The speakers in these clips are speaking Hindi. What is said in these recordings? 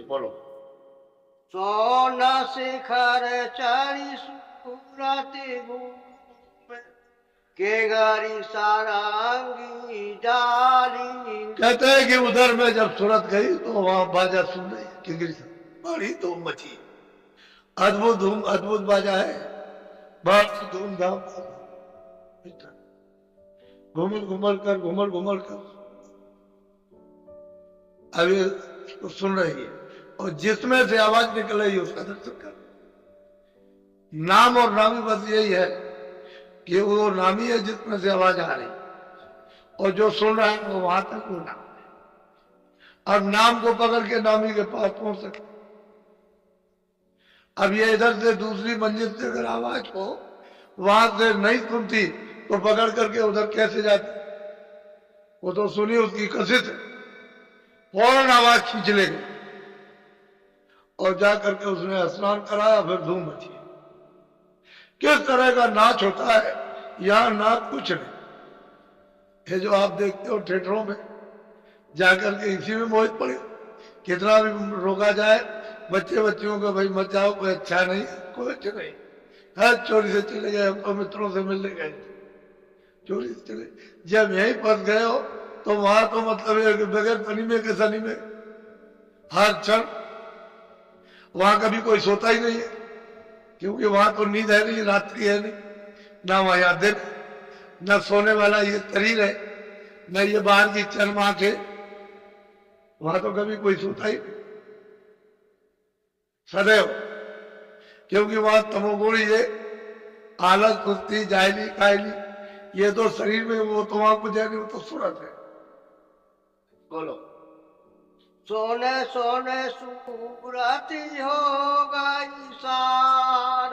बोलो। सोना शिखर चढ़ी सूरति घूमे के गारी सारंगी डाली। कहते हैं कि उधर में जब सूरत गई तो वहां बाजा सुन रही है, किंगरी से बड़ी धूम मची, अद्भुत बाजा है, बहुत धूमधाम, घूमर घूमर कर अभी तो सुन रही है, और जिसमें से आवाज निकल रही है उसका दर्शन कर। नाम और नामी बस यही है कि वो नामी है जिसमें से आवाज आ रही, और जो सुन रहा है वो वहां तक वो नाम है। अब नाम को पकड़ के नामी के पास पहुंच सकते। अब ये इधर से दूसरी मंजिल से अगर आवाज को वहां से नहीं सुनती तो पकड़ करके उधर कैसे जाती? वो तो सुनी उसकी कशिश है, फौरन आवाज खींच लेगी और जाकर के उसने स्नान कराया, फिर धूम मची। किस तरह का नाच होता है यहां, नाच कुछ नहीं। ये जो आप देखते हो थिएटरों में जाकर के इसी में मोहित पड़े, कितना भी रोका जाए बच्चियों को, भाई मत जाओ, कोई अच्छा नहीं, कोई अच्छा नहीं है, चोरी से चले गए, हमको मित्रों से मिलने गए, चोरी से चले। जब यहीं फंस गए हो तो वहां तो मतलब है कि बगैर पनी में के सनी में हर क्षण, वहां कभी कोई सोता ही नहीं है, क्योंकि वहां तो नींद है नहीं, रात्रि है नहीं, ना वहां दिन, न सोने वाला ये शरीर है, न ये बाहर की चर्म आंख है, वहां तो कभी कोई सोता ही नहीं सदैव, क्योंकि वहां तमोगुण ये आलस, सुस्ती, जायली, कायली, ये तो शरीर में, वो तो वहां कुछ है नहीं, वो तो सूरत है। बोलो। सोने सोने सूरति हो गई सार,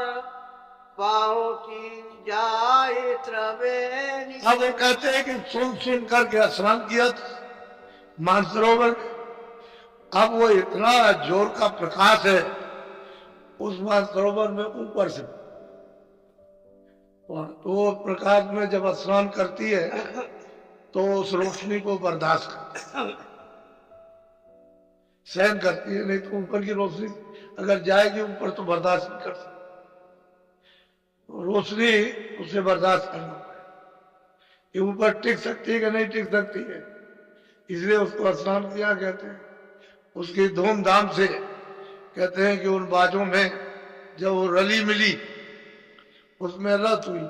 पहुंची जाए त्रिवेणी। अब वो कहते हैं कि सुन करके स्नान किया मानसरोवर में, अब वो इतना जोर का प्रकाश है उस मानसरोवर में ऊपर से, तो प्रकाश में जब स्नान करती है तो उस रोशनी को बर्दाश्त करती, सहन करती है, नहीं तो ऊपर की रोशनी अगर जाएगी ऊपर तो बर्दाश्त नहीं कर सकती, रोशनी उसे बर्दाश्त करना पड़े, ये ऊपर टिक सकती है कि नहीं टिक सकती है, इसलिए उसको स्नान किया कहते हैं। उसकी धूमधाम से कहते हैं कि उन बाजों में जब वो रली मिली उसमें रत हुई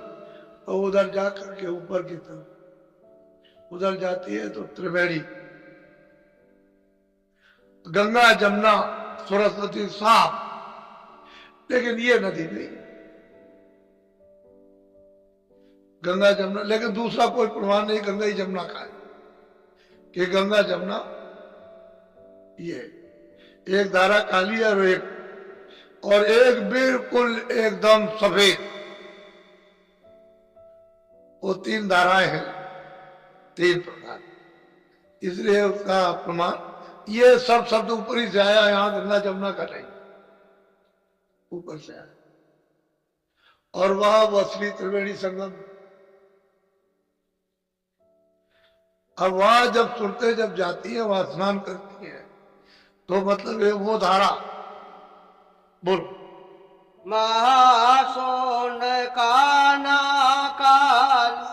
तो उधर जाकर के ऊपर की तरफ उधर जाती है तो त्रिवेणी, गंगा जमुना सरस्वती साफ, लेकिन ये नदी नहीं गंगा जमुना, लेकिन दूसरा कोई प्रमाण नहीं गंगा ही जमुना का है कि गंगा जमुना ये एक धारा काली है और एक बिल्कुल एकदम सफेद, वो तीन धाराएं हैं, तीन प्रकार, इसलिए उसका प्रमाण ये सब शब्द ऊपरी से आया, यहां गंगा जमुना का नहीं, ऊपर से आया, और वह असली त्रिवेणी संगम। अब वहां जब सुनते जब जाती है, वहां स्नान करती है, तो मतलब है वो धारा। बोल। महासोन काना काली,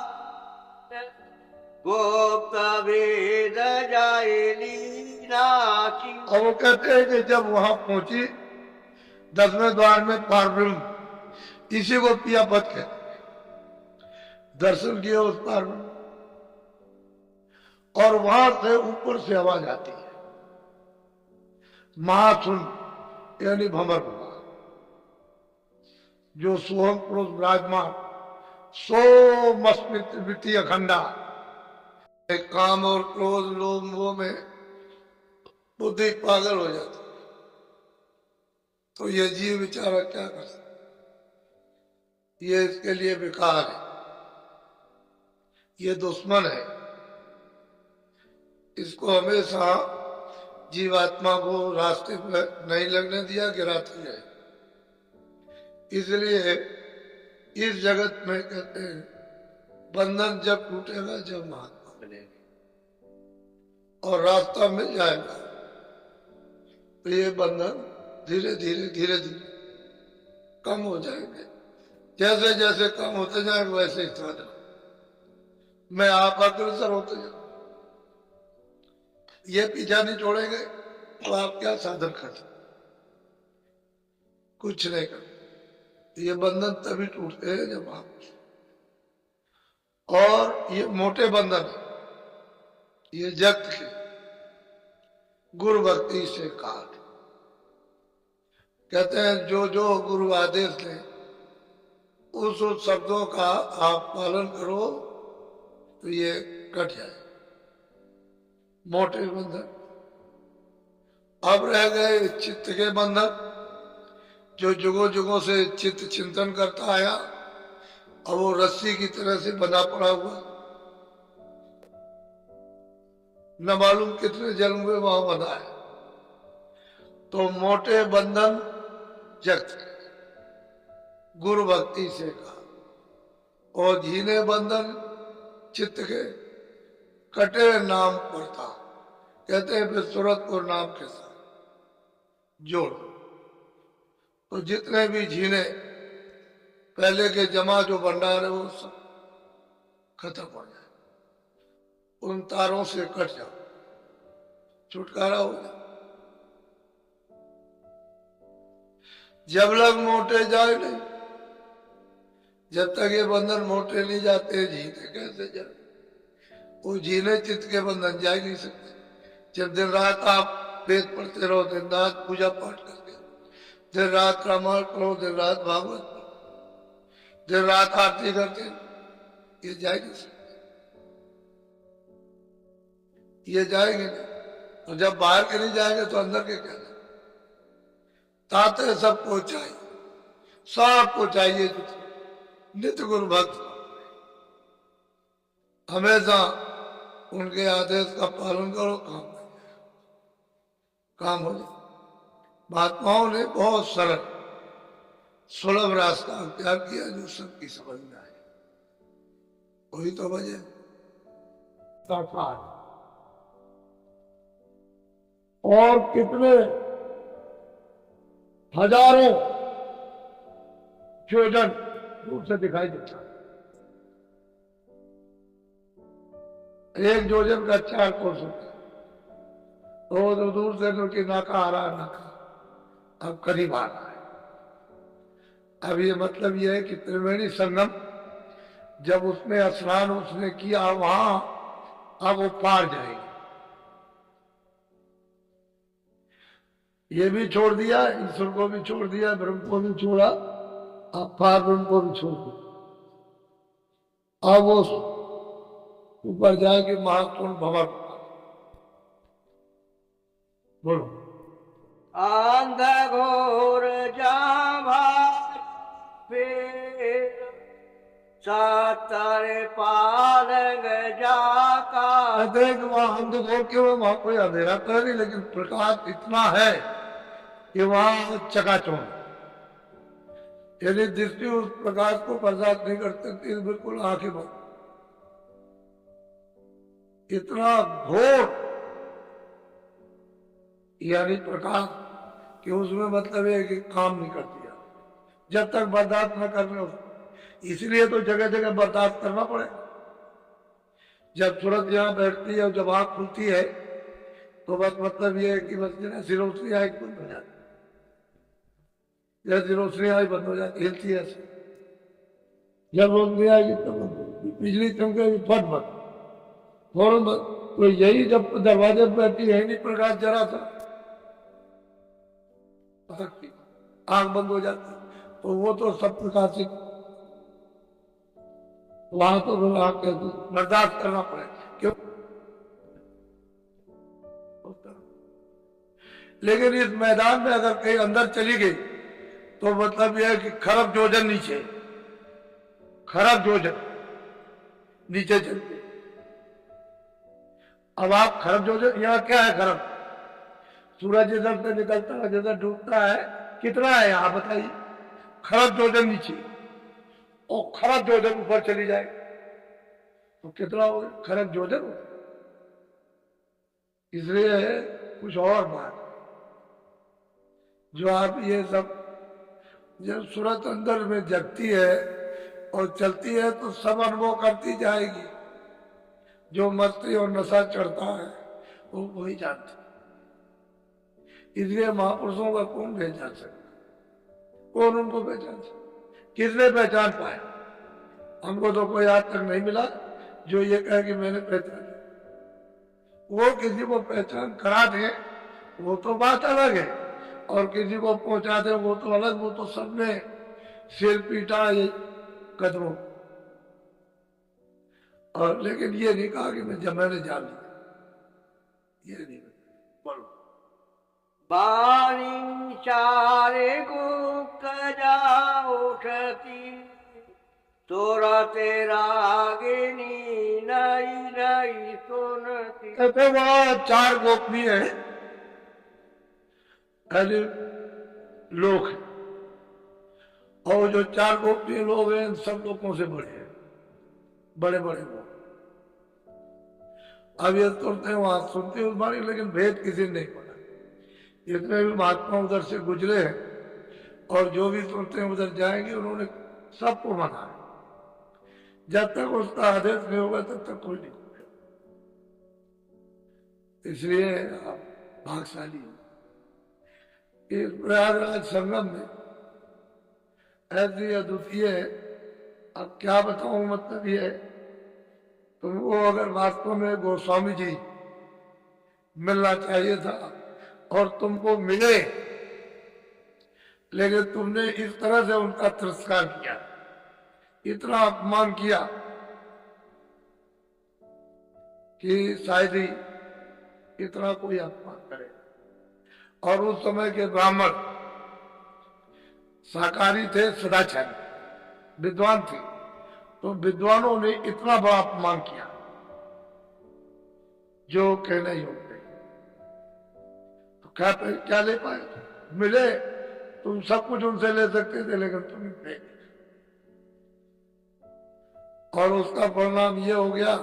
गोप्त वेद जायली नाची। और वो कहते हैं कि जब वहां पहुंची 10वें द्वार में पारब्रह्म, इसी को पिया पद कहते हैं, दर्शन किए उस पारब्रह्म, और वहां से ऊपर से आवाज आती है, महासुन यानी भमर भगवान, जो सोहम पुरुष विराजमान, सोमस्मित वित्तीय अखंडा, काम और क्रोध लोभ मोह में बुद्धि पागल हो जाती, तो ये जीव बेचारा क्या कर सकता, ये इसके लिए बेकार है, ये दुश्मन है, इसको हमेशा जीवात्मा को रास्ते पर नहीं लगने दिया, गिराती है। इसलिए इस जगत में कहते हैं बंधन जब टूटेगा जब महात्मा मिलेंगे और रास्ता मिल जाएगा, तो ये बंधन धीरे धीरे धीरे धीरे कम हो जाएंगे। जैसे जैसे कम होते जाएंगे वैसे ही साधन मैं आप अग्रसर होते जाओ। ये पीछा नहीं छोड़ेंगे तो आप क्या साधन कर सकते? कुछ नहीं कर। ये बंधन तभी टूटते हैं जब आप, और ये मोटे बंधन ये जगत के गुरु भक्ति से काट। कहते हैं जो जो गुरु आदेश दें उस शब्दों का आप पालन करो तो ये कट जाए मोटे बंधन। अब रह गए चित्त के बंधन, जो जुगों जुगों से चित्त चिंतन करता आया और वो रस्सी की तरह से बंधा पड़ा हुआ, न मालूम कितने जन्म में वहां बंधा है। तो मोटे बंधन जगत गुरु भक्ति से कहा, और झीने बंधन चित्त के कटे नाम पड़ता। कहते हैं फिर सूरत को नाम के साथ जोड़। तो जितने भी झीने पहले के जमा जो भंडार है वो सब खत्म हो जाए, उन तारों से कट जाओ, छुटकारा हो जाए। जब लग मोटे जाए नहीं, जब तक ये बंधन मोटे नहीं जाते झीने कैसे जाए? वो झीने चित्त के बंधन जा ही नहीं सकते। जब दिन रात आप वेद पढ़ते रहो, दिन रात पूजा पाठ करके, दिन रात रामायण पढ़ो, दिन रात भागवत पढ़ो, दिन रात आरती करते, ये जा ही नहीं सकते, ये जाएंगे नहीं। और जब बाहर के नहीं जाएंगे तो अंदर के क्या? ताते सबको चाहिए, सबको चाहिए नित्य गुरु भक्त हमेशा उनके आदेश का पालन करो, काम हो जाए। महात्माओं ने बहुत सरल सुलभ रास्ता अख्तियार किया जो सबकी समझ में आए। वही तो वजह साकार और कितने हजारों योजन दूर से दिखाई देता है। एक योजन का 4 कोस होता है, तो दूर से उनकी नाका आ रहा है, नाका अब करीब आ रहा है। अब ये मतलब ये है कि त्रिवेणी संगम जब उसने स्नान उसने किया वहां, अब वो पार जाएगी। ये भी छोड़ दिया, ईश्वर को भी छोड़ दिया, ब्रह्म को भी छोड़ा, अब पार ब्रह्म को भी छोड़ दिया। अब वो ऊपर जाएगी महाकुंड भवन। बोलो। अंध घोर जावा सातर पालंग जाका। देख वहां अंधघोर के वहां कोई अंधेरा तो नहीं, लेकिन प्रकाश इतना है कि वहां चकाचौंध। यदि दृष्टि उस प्रकाश को बर्दाश्त नहीं कर सकती तो बिल्कुल आंखें बंद। इतना घोर यानी प्रकाश कि उसमें मतलब है कि काम नहीं करती है जब तक बर्दाश्त न करने उसको। इसलिए तो जगह जगह बर्दाश्त करना पड़ेगा। जब सूरज यहाँ बैठती है और जब आँख खुलती है तो बस मतलब ये है कि बस जैसी रोशनी आई बंद हो जाती, जैसी रोशनी आई बंद हो जाती, हिलती है ऐसे। जब रोशनी आएगी तब बंद होगी, बिजली चमकेगी फट बंद, फौरन बंद। तो यही जब दरवाजे पर बैठी है नहीं प्रकाश जरा सा आंख बंद हो जाती, तो वो तो सब प्रकाशित, वहां तो आंख बर्दाश्त करना पड़ेगा। क्यों? लेकिन इस मैदान में अगर कहीं अंदर चली गई तो मतलब यह है कि खरब योजन नीचे, खरब योजन नीचे चलती। अब आप खरब योजन, यहाँ क्या है खरब? सूरज इधर से निकलता है, जिधर डूबता है, कितना है यहाँ बताइए? खरब योजन नीचे, और खरब योजन ऊपर चली जाए तो कितना हो? खरब योजन। इसलिए कुछ और बात, जो आप ये सब, जब सूरत अंदर में जगती है और चलती है तो सब अनुभव करती जाएगी। जो मस्ती और नशा चढ़ता है वो वही जानते। इसलिए महापुरुषों का कौन पहचान सकता, कौन उनको पहचान सकता, किसने पहचान पाया? हमको तो कोई आज तक नहीं मिला जो ये कहे कि मैंने पहचान। वो किसी को पहचान करा दे वो तो बात अलग है, और किसी को पहुंचा दे वो तो अलग। वो तो सबने सिर पीटा ये कदमों, और लेकिन ये नहीं कहा कि मैंने जान लिया, ये नहीं। बोलो। बाणी चारे गुप्त जा उठती, तोरा तेरा गिनी नई नई सुनती। कहते वहां 4 गोपनीय है, पहले लोग हैं, और जो 4 गोपनीय लोग हैं सब लोगों से बड़े हैं, बड़े बड़े लोग। अब ये सुनते हैं वहां सुनते उस बारे, लेकिन भेद किसी ने नहीं पढ़ा। जितने भी महात्मा उधर से गुजरे हैं और जो भी सुनते हैं उधर जाएंगे, उन्होंने सबको माना है। जब तक उसका आदेश नहीं होगा तब तक कोई नहीं होगा। इसलिए आप भाग्यशाली हो। इस प्रयागराज संगम में ऐसी अद्वितीय है, अब क्या बताऊं, मतलब ये है तुमको अगर वास्तव में गोस्वामी जी मिलना चाहिए था और तुमको मिले, लेकिन तुमने इस तरह से उनका तिरस्कार किया, इतना अपमान किया कि शायद ही इतना कोई अपमान करे। और उस समय के ब्राह्मण शाकाहारी थे, सदाचारी विद्वान थे, तो विद्वानों ने इतना बड़ा अपमान किया जो कहने योग्य नहीं। तो क्या ले पाए? मिले, तुम सब कुछ उनसे ले सकते थे, लेकिन तुम नहीं। और उसका परिणाम यह हो गया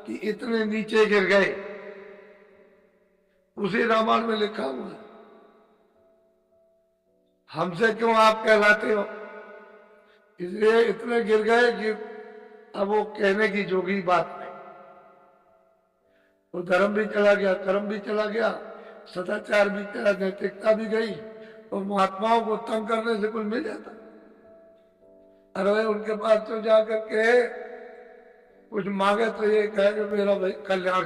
कि इतने नीचे गिर गए। उसी रामायण में लिखा हुआ है, हमसे क्यों आप कहलाते हो? इसलिए इतने गिर गए कि अब वो कहने की जोगी बात नहीं। वो धर्म भी चला गया, कर्म भी चला गया, सदाचार भी चला, नैतिकता भी गई। तो महात्माओं को तंग करने से कुछ मिल जाता? अरे उनके पास तो जाकर के कुछ मांगे तो ये कहे कि मेरा भाई कल्याण।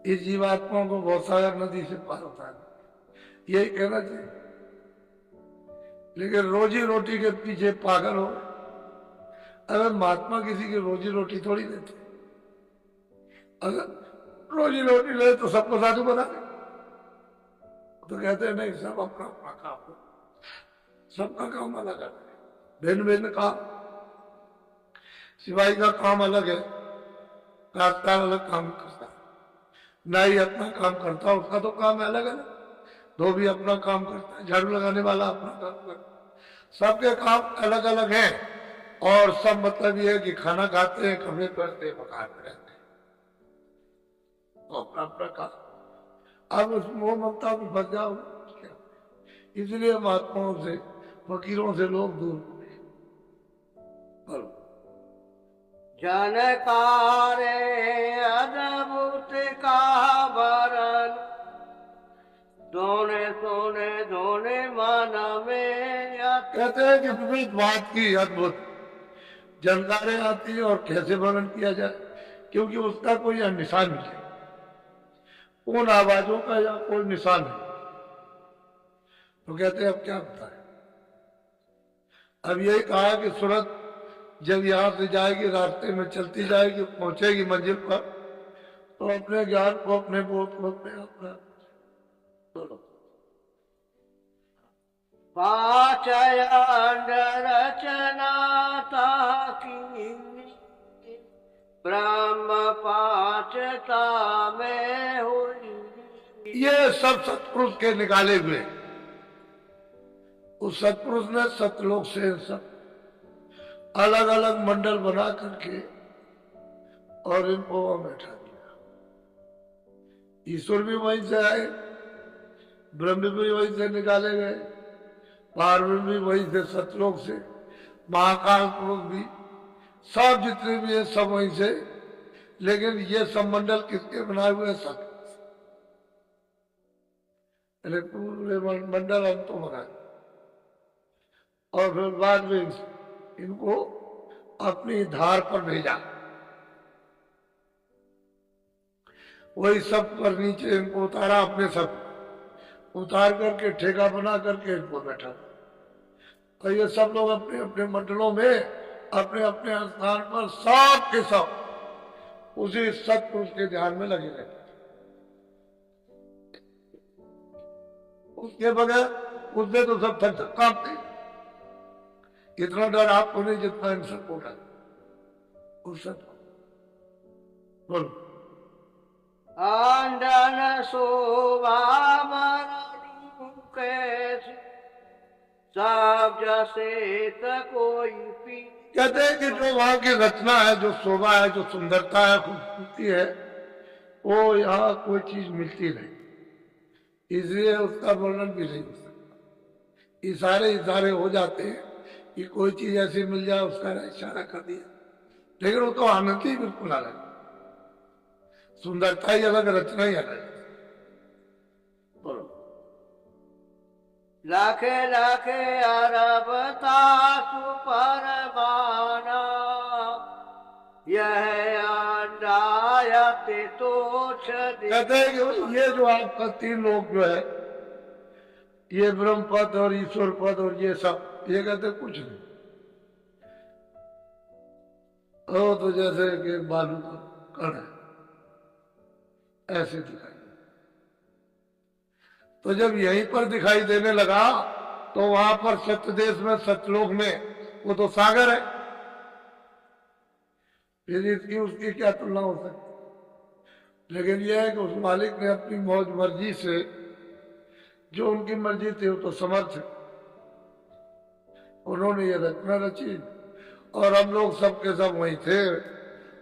इस जीवात्माओं को बहुत सारा नदी से पार होता है, यही कहना चाहिए। लेकिन रोजी रोटी के पीछे पागल हो। अगर महात्मा किसी की रोजी रोटी थोड़ी देते, अगर रोजी रोटी ले तो सबको साधु बना दे। तो कहते हैं नहीं, सब अपना अपना काम हो, सबका काम अलग है, भिन्न भिन्न काम। सिपाही का काम अलग है, रास्ता अलग काम करता है, नाई अपना काम करता है, उसका तो काम अलग अलग। धोबी अपना काम करता है, झाड़ू लगाने वाला अपना काम करता है, सबके काम अलग अलग हैं। और सब मतलब ये है कि खाना खाते हैं, कपड़े पहनते हैं, मकान में रहते हैं, तो अपना अपना काम। अब उस मोह ममता में फंस जाओ। इसलिए महात्माओं से, फकीरों से लोग दूर हो गए। जनकारे अद्भुत का वरन, दोने सोने दोने मन में। कहते हैं कि विविध बात की अद्भुत जानकारें आती है और कैसे वर्णन किया जाए, क्योंकि उसका कोई निशान नहीं है, उन आवाजों का या कोई निशान नहीं। तो कहते हैं अब क्या होता है? अब यही कहा कि सूरत जब यहां से जाएगी, रास्ते में चलती जाएगी, पहुंचेगी मंजिल पर, तो अपने ज्ञान को, अपने बोध को, अपने अपना बोलो। पाचयन रचना ताकी, ब्रह्म पाचता में हुई। ये सब सतपुरुष के निकाले हुए। उस सतपुरुष ने सतलोक से सब अलग अलग मंडल बना करके और इनको बैठा दिया। ईश्वर भी वहीं से आए, ब्रह्म भी वही से निकाले गए, पार्वती भी वही से, सतलोक से, महाकाल लोक भी, सब जितने भी है सब वहीं से। लेकिन ये सब मंडल किसके बनाए हुए हैं? सत, पूरे मंडल हम तो बनाए, और फिर बाद में इनको अपनी धार पर भेजा, वही सब पर नीचे इनको उतारा, अपने सब उतार करके ठेका बना करके इनको बैठा। तो ये सब लोग अपने अपने मंडलों में अपने अपने स्थान पर सब के सब उसी सतपुरुष के ध्यान में लगे रहते। उसके बगैर उससे तो सब थक कांपते। इतना डर आपको नहीं जितना इन सबको डर, उस सब बोलो। आंडन शोभा मरनु कैसी, सब जैसे कोई पी। कहते हैं कि जो वहां की रचना है, जो शोभा है, जो सुंदरता है, खूबसूरती है, वो यहाँ कोई चीज मिलती नहीं, इसलिए उसका वर्णन भी नहीं हो सकता। इशारे इशारे हो जाते हैं कि कोई चीज ऐसी मिल जाए, उसका इशारा कर दिया, लेकिन वो तो आनंद ही बिल्कुल अलग, सुंदरता ही अलग, रचना ही अलग। बोलो। लाखे लाखे अरब तासु परमाना, यह अंडायते तो कहते हैं कि ये जो आपका तीन लोग जो है, ये ब्रह्म पद और ईश्वर पद और ये सब, ये कहते कुछ नहीं, वो तो जैसे कि बालू का कण है, ऐसे दिखाई। तो जब यहीं पर दिखाई देने लगा तो वहां पर सत्य देश में, सतलोक में, वो तो सागर है, फिर इसकी उसकी क्या तुलना हो सकती। लेकिन यह है कि उस मालिक ने अपनी मौज मर्जी से, जो उनकी मर्जी थी वो तो समर्थ है, उन्होंने ये रचना रची, और हम लोग सबके सब वहीं थे,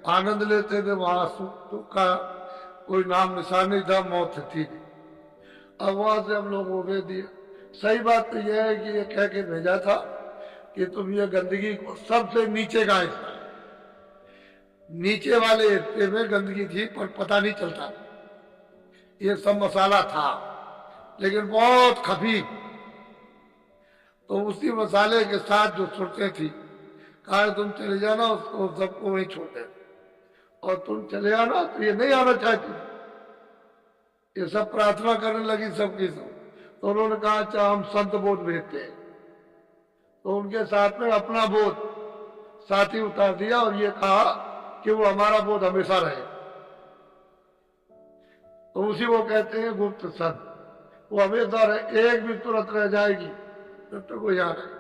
आनंद लेते थे। वहां सुख दुख का कोई नाम निशान नहीं था, मौत थी। अब वहां से हम लोग वो भेज दिए। सही बात तो यह है कि ये कह के भेजा था कि तुम ये गंदगी को, सबसे नीचे का हिस्सा, नीचे वाले हिस्से में गंदगी थी पर पता नहीं चलता, ये सब मसाला था लेकिन बहुत खफीफ। तो उसी मसाले के साथ जो सुरतें थी, कहा तुम चले जाना, उसको सबको वहीं छोड़ दे, और तुम चले आना तो ये नहीं आना चाहती। ये सब प्रार्थना करने लगी सबकी सब। तो उन्होंने कहा अच्छा हम संत बोध भेजते हैं, तो उनके साथ में अपना बोध साथी उतार दिया और ये कहा कि वो हमारा बोध हमेशा रहे। तो उसी को कहते हैं गुप्त संत, वो हमेशा रहे, एक भी तुरंत रह जाएगी जब तक वो यहाँ रहे,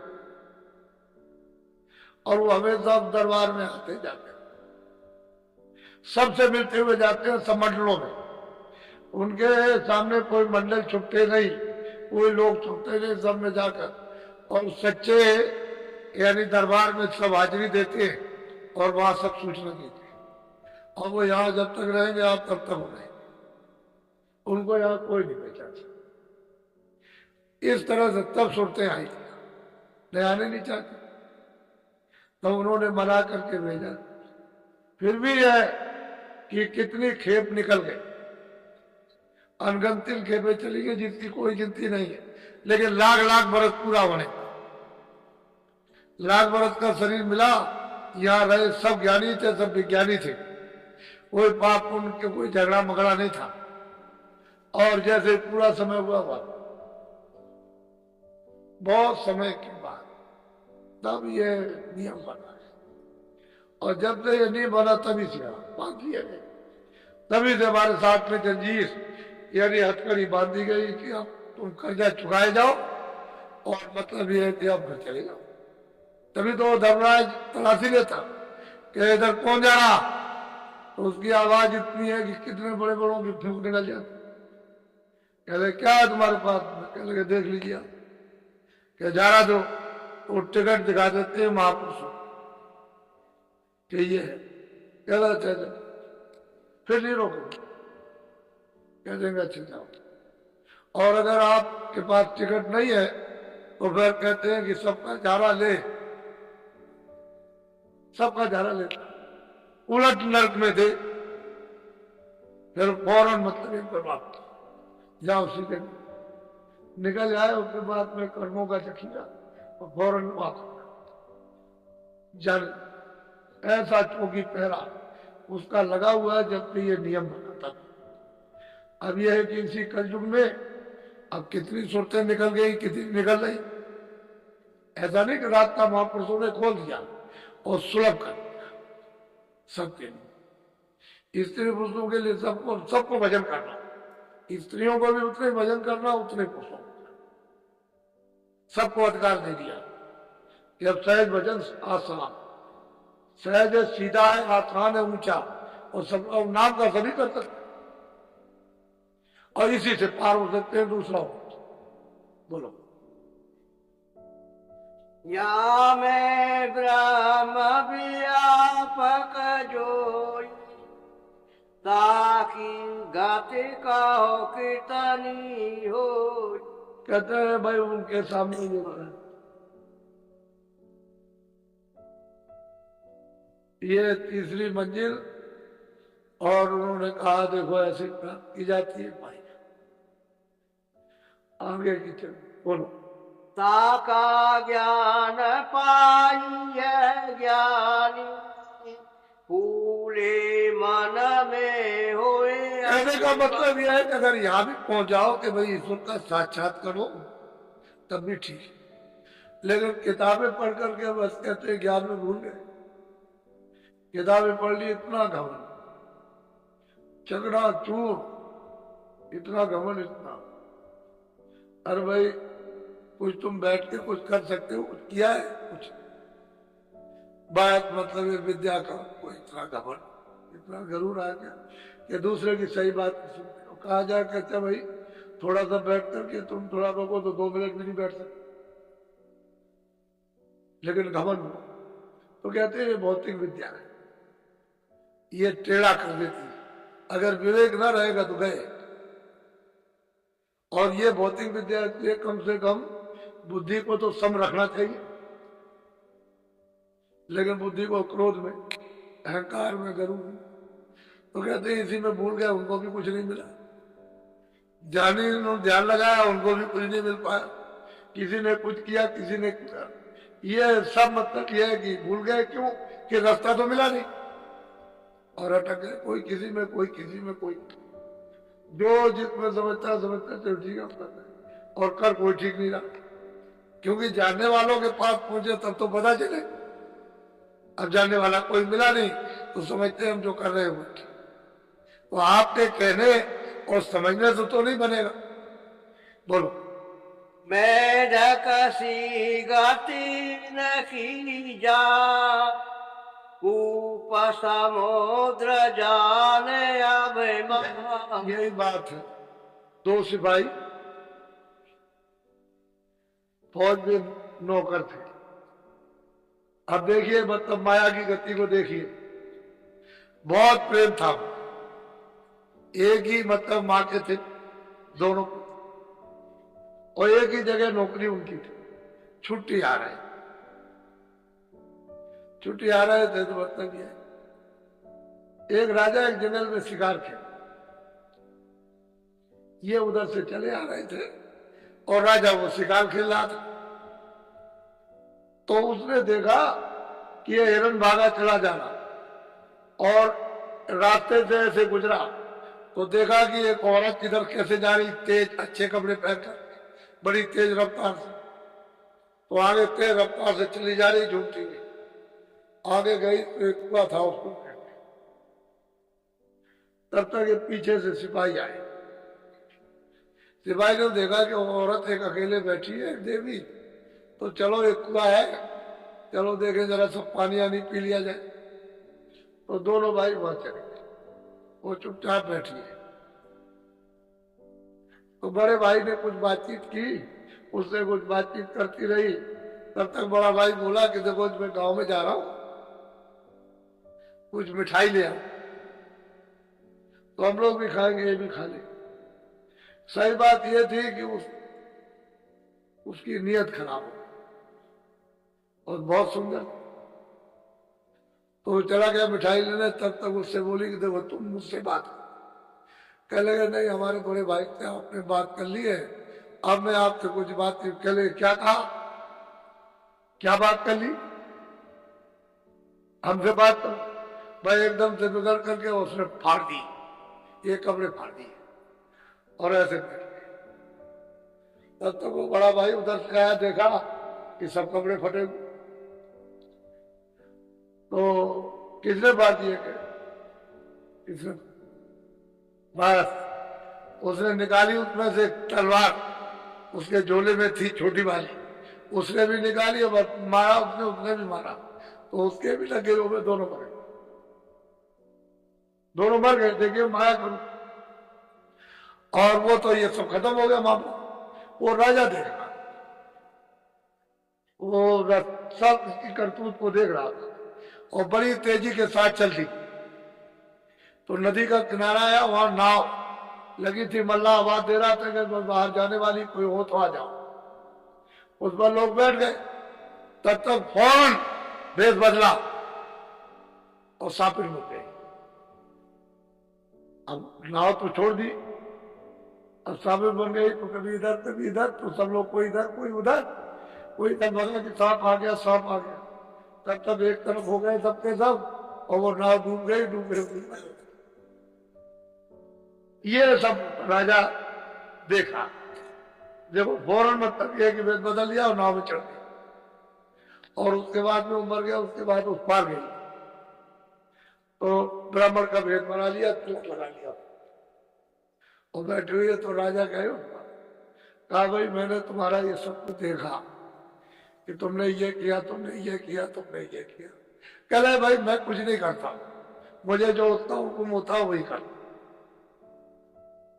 और वो हमेशा दरबार में आते जाते, सबसे मिलते हुए जाते हैं, सब मंडलों में। उनके सामने कोई मंडल छुपते नहीं, कोई लोग छुपते नहीं, सब में जाकर, और सच्चे यानी दरबार में सब हाजिरी देते हैं और वहां सब सूचना देते हैं, और वो यहाँ जब तक रहेंगे आप तब तक रहेंगे, उनको यहाँ कोई नहीं पहचान। इस तरह से तब सुनते आई, नहीं आने नहीं चाहते, तो उन्होंने मना करके भेजा। फिर भी है कि कितनी खेप निकल गई, अनगिनत खेपें चली गई जिसकी कोई गिनती नहीं है, लेकिन लाख लाख बरस पूरा होने, लाख बरस का शरीर मिला, यहाँ रहे, सब ज्ञानी थे, सब विज्ञानी थे, कोई पाप पुण्य के कोई झगड़ा मगड़ा नहीं था, और जैसे पूरा समय हुआ बात, बहुत समय के बाद तब ये नियम बना है, और जब से ये नियम बना तभी से बांध दिए गए, तभी से हमारे साथ में जंजीर यानी हथकड़ी बांधी गई कि अब तुम कर्जा चुकाए जाओ, और मतलब ये है कि अब घर चले जाओ। तभी तो धर्मराज तलाशी लेता कि इधर कौन जा रहा, तो उसकी आवाज इतनी है कि कितने बड़े बड़ों की फूंक निकल जाती। कहले क्या है तुम्हारे पास, कह लगे देख लीजिए, क्या जा रहा तो टिकट दिखा देते हैं महापुरुषों कि ये है, कहला अच्छा फिर नहीं रोको, कह देंगे अच्छा जाओ, और अगर आपके पास टिकट नहीं है तो फिर कहते हैं कि सबका झाड़ा ले, सबका झाड़ा लेता, उलट नर्क में थे। फिर फौरन मतलब एक बार बात जाओ सीधे निकल जाए, उसके बाद में कर्मों का जखीरा और फौरन वापस जन ऐसा चौकी पहरा उसका लगा हुआ है जब भी ये नियम बनाता था। अब यह है कि इसी कलयुग में अब कितनी सूरतें निकल गई, कितनी निकल रही। ऐसा नहीं कि रास्ता महापुरुषों ने खोल दिया और सुलभ कर दिया सबके लिए। स्त्री पुरुषों के लिए सबको भजन करना, स्त्रियों को भी उतने भजन करना, उतने पुरुषों को सबको अधिकार दे दिया कि अब सहज भजन आसान, सहज है, सीधा है, आसान है, ऊंचा, और सब नाम का सभी कर सकते और इसी से पार हो सकते हैं दूसरा हो। बोलो। या में ब्रह्म व्यापक जोई, ताकि गाते का हो कीर्तनी हो। कहते हैं भाई उनके सामने जो है ये तीसरी मंजिल, और उन्होंने कहा देखो ऐसे प्राप्त की जाती है भाई। आगे की चल बोलो। ताका ज्ञान पाइए ज्ञानी, फूले मन में होए। कहने का मतलब यह है कि अगर यहां भी पहुंच जाओ कि भाई ईश्वर का साक्षात करो तब भी ठीक, लेकिन किताबें पढ़ करके बस कहते ज्ञान में भूल गए। किताबें पढ़ ली, इतना घमंड, चकना चूर, इतना घमंड, इतना। अरे भाई कुछ तुम बैठ के कुछ कर सकते हो, कुछ किया है कुछ बात मतलब ये विद्या का कोई इतना घमंड, इतना गरूर आ गया कि दूसरे की सही बात नहीं सुनते हो। कहा जाए कहते भाई थोड़ा सा बैठ करके तुम थोड़ा रोको तो 2 मिनट भी नहीं बैठ सकते, लेकिन घमंड हो तो कहते हैं ये भौतिक विद्या है, ये टेढ़ा कर देती है। अगर विवेक ना रहेगा तो गए। और ये भौतिक विद्या के कम से कम बुद्धि को तो सम रखना चाहिए, लेकिन बुद्धि को क्रोध में, अहंकार में, गरूर में, तो कहते हैं इसी में भूल गया, उनको भी कुछ नहीं मिला। जानी उन्होंने ध्यान लगाया, उनको भी कुछ नहीं मिल पाया। किसी ने कुछ किया, किसी ने किया, ये सब मतलब ये है कि भूल गए। क्यों? कि रास्ता तो मिला नहीं और अटक गए। कोई किसी में, कोई किसी में, कोई जो जिसमें समझता चलो ठीक है और कर कोई ठीक नहीं रहा। क्योंकि जानने वालों के पास पहुंचे तब तो पता चले। अब जानने वाला कोई मिला नहीं तो समझते हम जो कर रहे हैं वो ठीक। तो आपके कहने और समझने से तो नहीं बनेगा। बोलो। मैं ढकसी गति न की जा, ऊप समुद्र जाने अब यही बात है। 2 सिपाही फौज में नौकर थे। अब देखिए मतलब माया की गति को देखिए, बहुत प्रेम था। एक ही मतलब माँ के थे दोनों, और एक ही जगह नौकरी उनकी थी। छुट्टी आ रहे थे तो मतलब ये एक राजा एक जंगल में शिकार खेल, ये उधर से चले आ रहे थे और राजा वो शिकार खेल रहा था। तो उसने देखा कि ये हिरन भागा चला जाना और रास्ते से ऐसे गुजरा तो देखा कि एक औरत किधर कैसे जा रही, तेज अच्छे कपड़े पहनकर, बड़ी तेज रफ्तार से। तो आगे तेज रफ्तार से चली जा रही झूमती हुई। आगे गई तो एक कुआं था, उसको तब तक ये पीछे से सिपाही आए। सिपाही ने देखा कि वो औरत एक अकेले बैठी है, देवी, तो चलो एक कुआं है, चलो देखें जरा सब पानी आनी पी लिया जाए। तो दोनों भाई वहां चले गए, वो चुपचाप बैठी है। तो बड़े भाई ने कुछ बातचीत की, उससे कुछ बातचीत करती रही। तब तक बड़ा भाई बोला कि देखो मैं गांव में जा रहा हूं, कुछ मिठाई ले आओ तो हम लोग भी खाएंगे, ये भी खा ले। सही बात यह थी कि उसकी नीयत खराब हो और बहुत सुंदर। तो वो चला गया मिठाई लेने, तब तक उससे बोली कि देखो तुम मुझसे बात करो। कह लगे नहीं, हमारे बड़े भाई से आपने बात कर ली है, अब मैं आपसे कुछ बात की। कह लगे क्या कहा, क्या बात कर ली, हमसे बात कर। भाई एकदम से बिगड़ करके उसने फाड़ दी, ये कपड़े फाड़ दिए और ऐसे बैठ गए। तब तक वो बड़ा भाई उधर से आया, देखा कि सब कपड़े फटे हुए। तो किसने फाड़ दिए, किसने, बस उसने निकाली उसमें से तलवार, उसके झोले में थी छोटी वाली, उसने भी निकाली और मारा उसने भी मारा। तो उसके भी लगे हुए, दोनों मर गए, दोनों मर गए। देखिए माया करूं। और वो तो ये सब खत्म हो गया मामला। वो राजा देख रहा, वो सब इसकी करतूत को देख रहा था और बड़ी तेजी के साथ चल दी। तो नदी का किनारा आया, वहां नाव लगी थी, मल्ला आवाज दे रहा था कि बाहर जाने वाली कोई हो तो आ जाओ। उस पर लोग बैठ गए। तब तक फौरन भेष बदला और सापिर में गए। अब नाव तो छोड़ दी, अब साबिर बन गई। तो कभी इधर कभी इधर, तो सब लोग कोई इधर कोई उधर, कोई तब भगा कि सांप आ गया, सांप आ गया। तब तक एक तरफ हो गए सबके सब, और वो नाव डूब गई। ये सब राजा देखा। देखो फौरन मतलब ये कि वेद बदल लिया और नाव में चढ़ गई। और उसके बाद में वो मर गया। उसके बाद उस पार गई तो ब्राह्मण का भेद बना लिया, तिलक लगा लिया और बैठी हुई है। तो राजा कहे, कहा भाई मैंने तुम्हारा ये सब कुछ देखा कि तुमने ये किया, तुमने ये किया, तुमने ये किया। कह रहे भाई मैं कुछ नहीं करता, मुझे जो उसका हुक्म होता है वही करता,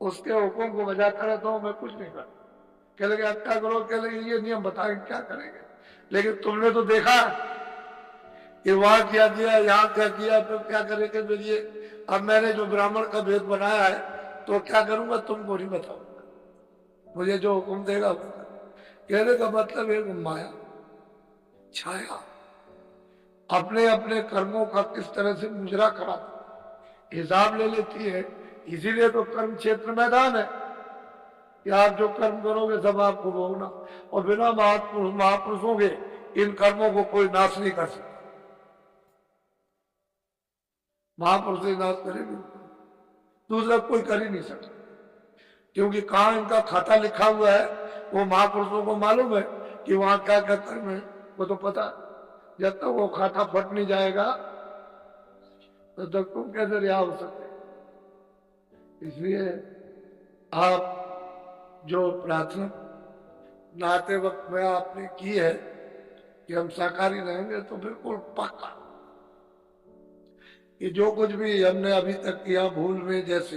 उसके हुक्म को बजाता रहता हूं, मैं कुछ नहीं करता। कह लगे अच्छा करो, कह लगे ये नियम बताएं क्या करेंगे। लेकिन तुमने तो देखा कि वहां क्या किया, यहाँ क्या किया, फिर क्या करेंगे फिर ये। अब मैंने जो ब्राह्मण का भेद बनाया है तो क्या करूंगा तुमको नहीं बताऊंगा, मुझे जो हुक्म देगा। कहने का मतलब है माया, छाया अपने अपने कर्मों का किस तरह से मुजरा करा हिसाब ले लेती है। इसीलिए तो कर्म क्षेत्र मैदान है कि आप जो कर्म करोगे सब आपको भोगना। और बिना महापुरुषों के इन कर्मों को कोई नाश नहीं कर सकता। महापुरुष ही नाश करेंगे, दूसरा कोई कर ही नहीं सकता। क्योंकि कहाँ इनका खाता लिखा हुआ है वो महापुरुषों को मालूम है कि वहां क्या क्या कर्म है, वो तो पता। जब तक वो खाता फट नहीं जाएगा तो तब तुम कैसे रिहा हो सकते। इसलिए आप जो प्रार्थना नहाते वक्त में आपने की है कि हम शाकाहारी रहेंगे, तो बिल्कुल पक्का कि जो कुछ भी हमने अभी तक किया भूल में जैसे,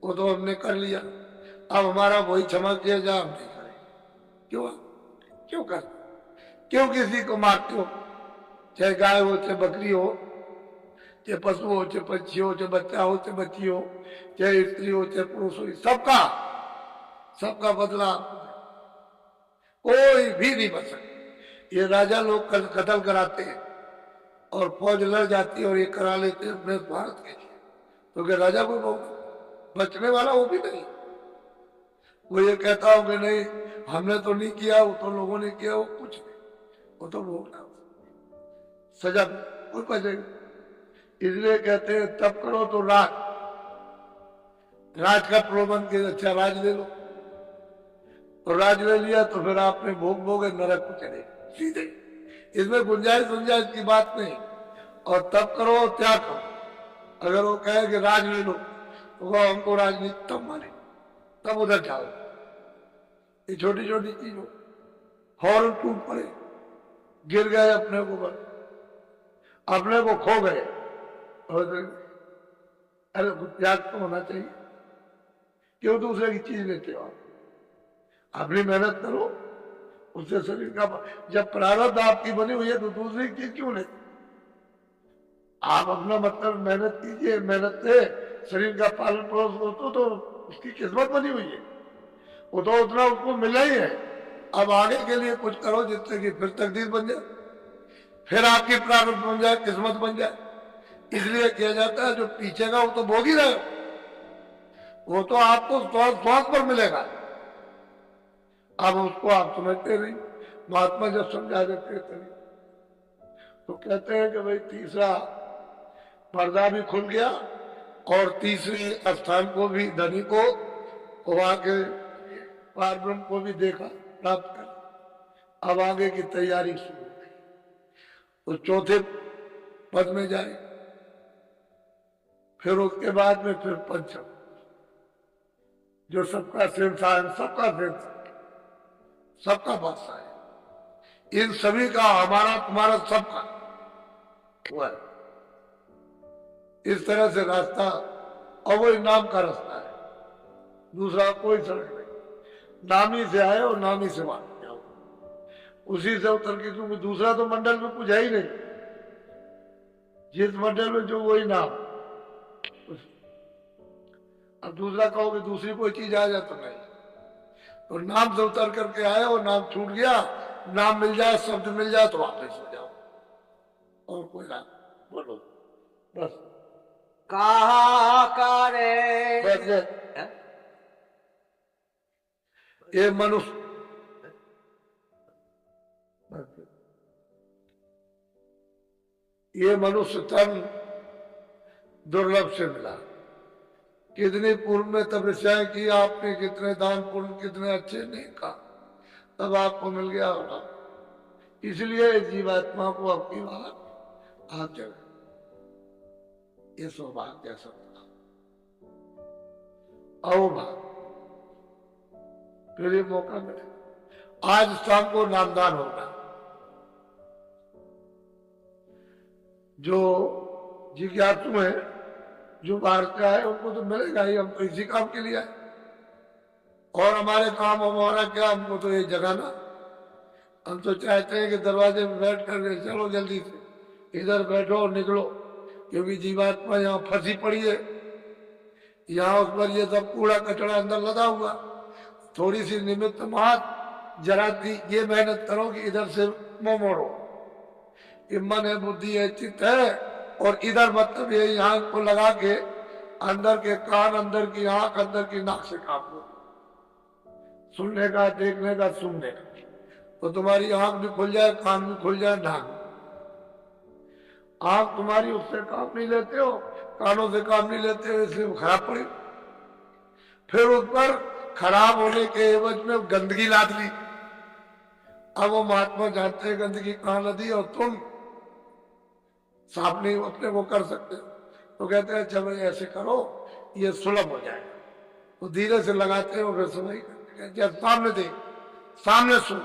वो तो हमने कर लिया। अब हमारा वही क्षमा किया जाए, हम नहीं करेंगे। क्यों क्यों कर, क्यों किसी को मारते हो, चाहे गाय हो, चाहे बकरी हो, चाहे पशु हो, चाहे पक्षी हो, चाहे बच्चा हो, चाहे बच्ची हो, चाहे स्त्री हो, चाहे पुरुष हो, सबका बदला कोई भी नहीं बच सकता। ये राजा लोग कत्ल कराते हैं और फौज लड़ जाती है और ये करा लेते हैं अपने भारत के लिए, तो क्या राजा को बचने वाला वो भी नहीं। वो ये कहता हो कि नहीं हमने तो नहीं किया, वो तो लोगों ने किया, वो कुछ नहीं, वो तो भोगना सजा कोई बचेगा। इसलिए कहते हैं तब करो तो राज का प्रबंध के अच्छा राज ले लो, तो राज ले लिया तो फिर आपने भोगे नरक को चले सीधे। इसमें गुंजाइश की बात नहीं। और तब करो त्याग करो। अगर वो कहे कि राज ले लो तो वो हमको राजनीति तब माने, तब उधर जाओ। ये छोटी छोटी चीजों हॉर्न टूट पड़े, गिर गए अपने को खो गए। और अरे त्याग तो होना चाहिए। क्यों दूसरे की चीज लेते हो आप? अपनी मेहनत करो, उससे शरीर का जब प्रारब्ध आपकी बनी हुई है तो दूसरी चीज क्यों लेते? आप अपना मतलब मेहनत कीजिए, मेहनत से शरीर का पालन पोषण हो तो उसकी किस्मत बनी हुई है, वो तो उतना उसको मिला ही है। अब आगे के लिए कुछ करो जिससे कि फिर तकदीर बन जाए, फिर आपकी प्रारब्ध बन जाए, किस्मत बन जाए। इसलिए किया जाता है जो पीछे का वो तो भोग ही रहे हो, वो तो आपको श्वास श्वास पर मिलेगा। अब उसको आप समझते नहीं। महात्मा जब समझा देते तभी तो कहते हैं कि भाई तीसरा पर्दा भी खुल गया और तीसरे स्थान को भी, धनी को वहां के पारब्रह्म को भी देखा, प्राप्त कर। अब आगे की तैयारी शुरू हो गई, तो चौथे पद में जाए, फिर उसके बाद में फिर पंचम, जो सबका शहंशाह है, सबका शहंशाह, सबका बादशाह है, इन सभी का, हमारा तुम्हारा सबका हुआ है। इस तरह से रास्ता, और वो नाम का रास्ता है, दूसरा कोई सड़क नहीं। नाम ही से आए और नाम ही से वहां जाओ, उसी से उतर के, क्योंकि दूसरा तो मंडल में कुछ है ही नहीं। जिस मंडल में जो वही नाम। अब दूसरा कहोगे दूसरी कोई चीज आ जाए तो नहीं, तो नाम से उतर करके आए और नाम छूट गया, नाम मिल जाए, शब्द मिल जाए तो वापस हो जाओ, और कोई नाम बोलो बस। कहा करे बस ये मनुष्य, ये मनुष्य तन दुर्लभ से मिला। कितनी पूर्व में तपस्याएं की आपने, कितने दान पुण्य, कितने अच्छे नहीं कहा, तब आपको मिल गया होगा। इसलिए जीवात्मा को आपकी बात आप जगह, ये सौभाग्य सबका आओ बात, फिर ये मौका मिलेगा। आज शाम को नामदान होगा, जो जिज्ञासु है, जो बाहर से आए, उनको तो मिलेगा ही। हम तो इसी काम के लिए आए, और हमारे काम हमारा क्या, हमको तो ये जगाना। हम तो चाहते हैं कि दरवाजे में बैठ कर चलो जल्दी से इधर बैठो और निकलो, क्योंकि जीवात्मा यहाँ फंसी पड़ी है, यहाँ उस पर ये सब कूड़ा कचड़ा अंदर लगा हुआ। थोड़ी सी निमित्त मात जरा दी ये मेहनत करो कि इधर से मुंह मोड़ो, कि मन है, बुद्धि है, चित्त है, और इधर मतलब ये यहाँ को लगा के अंदर के कान, अंदर की आंख, अंदर की नाक से काम लो, सुनने का, देखने का, सुनने का, तो तुम्हारी आंख भी खुल जाए, कान भी खुल जाए, नाक। आंख तुम्हारी उससे काम नहीं लेते हो, कानों से काम नहीं लेते हो, इसलिए खराब पड़ी। फिर उस पर खराब होने के एवज में गंदगी लाद ली। अब वो महात्मा जानते हैं गंदगी कहाँ लदी, और तुम साफ नहीं अपने को कर सकते, तो कहते हैं चलो ऐसे करो, ये सुलभ हो जाएगा। तो धीरे से लगाते हो, फिर सुनाई करते, जब सामने देख, सामने सुन,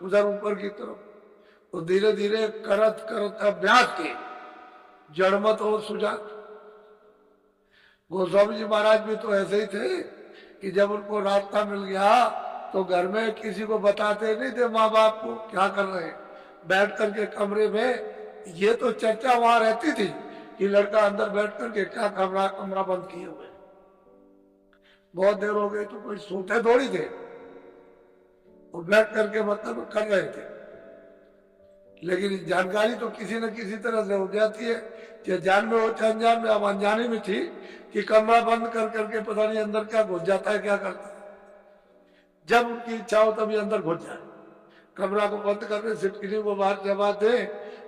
उधर ऊपर की तरफ, तो धीरे धीरे करत करत अभ्यास के जड़मत और सुजात। गोस्वामी जी महाराज भी तो ऐसे ही थे कि जब उनको रास्ता मिल गया तो घर में किसी को बताते नहीं थे माँ बाप को क्या कर रहे हैं, बैठ करके कमरे में। ये तो चर्चा वहां रहती थी कि लड़का अंदर बैठ करके क्या कमरा बंद किए हुए, बहुत देर हो गई, तो कोई सोते थोड़ी थे, वो बैठ करके मतलब कर रहे थे। लेकिन जानकारी तो किसी न किसी तरह से हो जाती है, चाहे जान में हो चाहे अनजान में। अब अनजाने में थी कि कमरा बंद कर करके पता नहीं अंदर क्या घुस जाता है, क्या करता है। जब उनकी इच्छा हो तभी अंदर घुस जाए, कमरा को बंद करके सिटकिनी को बाहर जमा दे,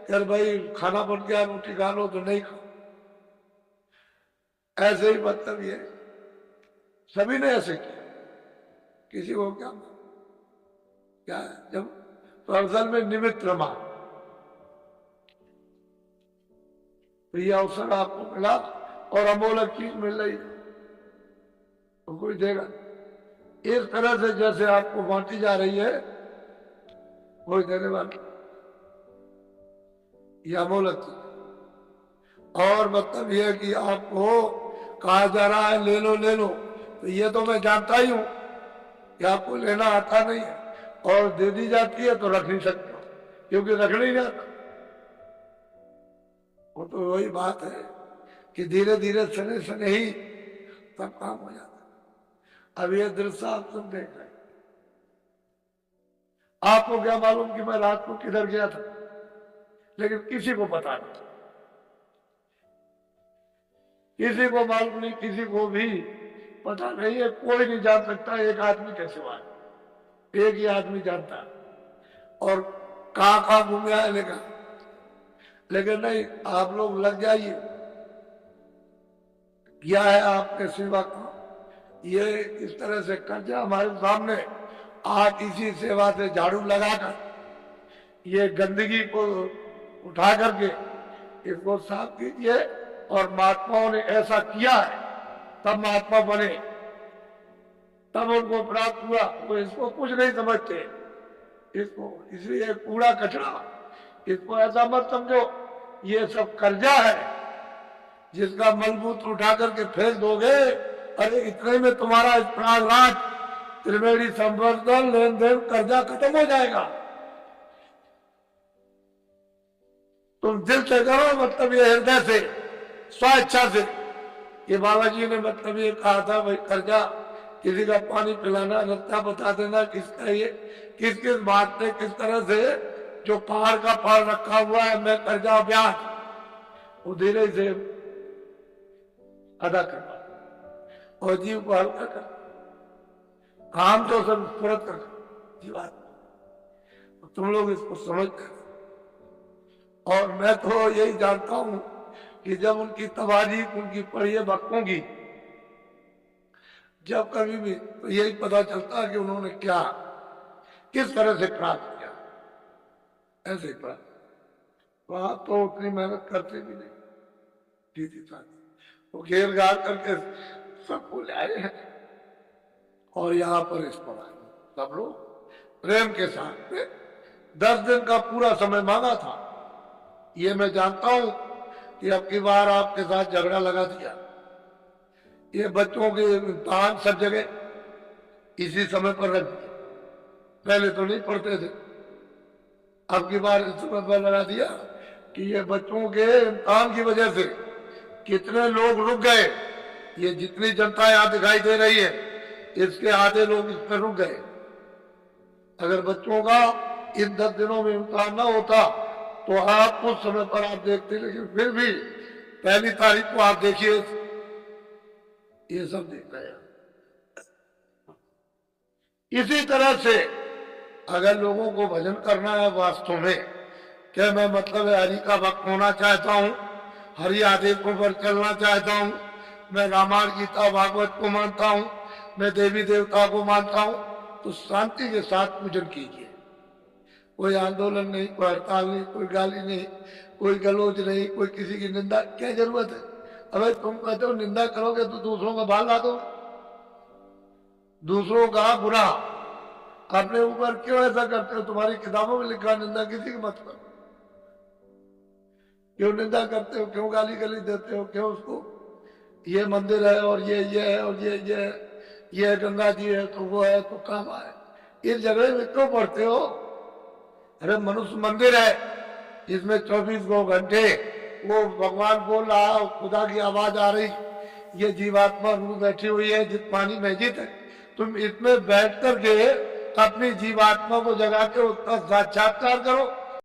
यार भाई खाना बन गया, रोटी खा लो, तो नहीं खाओ। ऐसे ही मतलब ये सभी ने ऐसे किया, किसी को क्या जब, तो असल में निमित्त रमा। तो ये अवसर आपको मिला और अमोलक चीज मिल रही है, तो कोई देगा। इस तरह से जैसे आपको बांटी जा रही है, कोई देने वाला, ये अमोलक चीज। और मतलब यह कि आपको कहा जा रहा है ले लो ले लो, तो ये तो मैं जानता ही हूं कि आपको लेना आता नहीं है, और दे दी जाती है तो रख नहीं सकते हो, क्योंकि रखना ही आता। वो तो वही बात है कि धीरे धीरे सने सने ही सब काम हो जाता है। अब ये दृश्य आप सब देख रहे हैं। आपको क्या मालूम कि मैं रात को किधर गया था, लेकिन किसी को पता नहीं, किसी को मालूम नहीं, किसी को भी पता नहीं है, कोई नहीं जान सकता एक आदमी के सिवा, एक ही आदमी जानता है। और कहां घूम गया है लेकिन नहीं, आप लोग लग जाइए, क्या है आपके सिवा का ये इस तरह से कर्जा हमारे सामने, आज इसी सेवा से झाड़ू लगाकर ये गंदगी को उठा करके इसको साफ कीजिए। और महात्माओं ने ऐसा किया है, तब महात्मा बने, तब उनको प्राप्त हुआ। वो इसको कुछ नहीं समझते, इसको इसलिए कूड़ा कचरा, इसको ऐसा मत समझो ये सब कर्जा है जिसका मलबूत उठा करके फेंक दोगे, अरे इतने में तुम्हारा इस प्रयागराज त्रिवेणी संवर्धन लेन देन कर्जा खत्म हो जाएगा। तुम दिल से करो, मतलब ये हृदय से, स्वेच्छा से। ये बाबा जी ने मतलब ये कहा था, भाई कर्जा किसी का पानी पिलाना, रास्ता बता देना किसका, ये किस किस बात पे किस तरह से जो पहाड़ का फल रखा हुआ है, मैं कर्जा ब्याज वो धीरे से अदा करना और जीव को हल्का कर, काम तो सब फुरत कर जीवात्मा। तुम लोग इसको समझ कर, और मैं तो यही जानता हूं कि जब उनकी तबारीक उनकी पढ़िए भक्तों की, जब कभी भी तो यही पता चलता है कि उन्होंने क्या किस तरह से प्राप्त किया, ऐसे ही प्राप्त। वहां तो उतनी मेहनत करते भी नहीं, दीदी साहब वो घेर घार करके सबको लाए हैं और यहाँ पर इस पर आए सब लोग प्रेम के साथ में 10 दिन का पूरा समय मांगा था। ये मैं जानता हूं कि अब की बार आपके साथ झगड़ा लगा दिया। ये बच्चों के इम्तहान सब जगह इसी समय पर रख दिया, पहले तो नहीं पढ़ते थे, अब की बार इस समय पर लगा दिया कि ये बच्चों के इम्तहान की वजह से कितने लोग रुक गए। ये जितनी जनता यहाँ दिखाई दे रही है, इसके आधे लोग इस पर रुक गए। अगर बच्चों का इन 10 दिनों में इम्तहान ना होता तो आप उस समय पर आप देखते, लेकिन फिर भी पहली तारीख को आप देखिए, ये सब देख रहे हैं। इसी तरह से अगर लोगों को भजन करना है वास्तव में, क्या मैं मतलब हरि का भक्त होना चाहता हूं, हरि आदेशों पर चलना चाहता हूं, मैं रामायण गीता भागवत को मानता हूं, मैं देवी देवता को मानता हूं, तो शांति के साथ पूजन कीजिए। कोई आंदोलन नहीं, कोई हड़ताल नहीं, कोई गाली नहीं, कोई गलोच नहीं, कोई किसी की निंदा, क्या जरूरत है। अबे तुम कहते हो निंदा करोगे तो दूसरों का बाल ला दो, दूसरों का बुरा अपने ऊपर क्यों ऐसा करते हो। तुम्हारी किताबों में लिखा निंदा किसी की मत करो, क्यों निंदा करते हो, क्यों गाली गली देते हो, क्यों उसको ये मंदिर है और ये है और ये गंगा जी है तो वो है तो काम है, इस जगह में क्यों पढ़ते हो। अरे मनुष्य मंदिर है, इसमें 24 घंटे वो भगवान बोल रहा है, खुदा की आवाज आ रही, ये जीवात्मा रूह बैठी हुई है जिस पानी में जीत है। तुम इसमें बैठ करके अपनी जीवात्मा को जगा के उसका साक्षात्कार करो।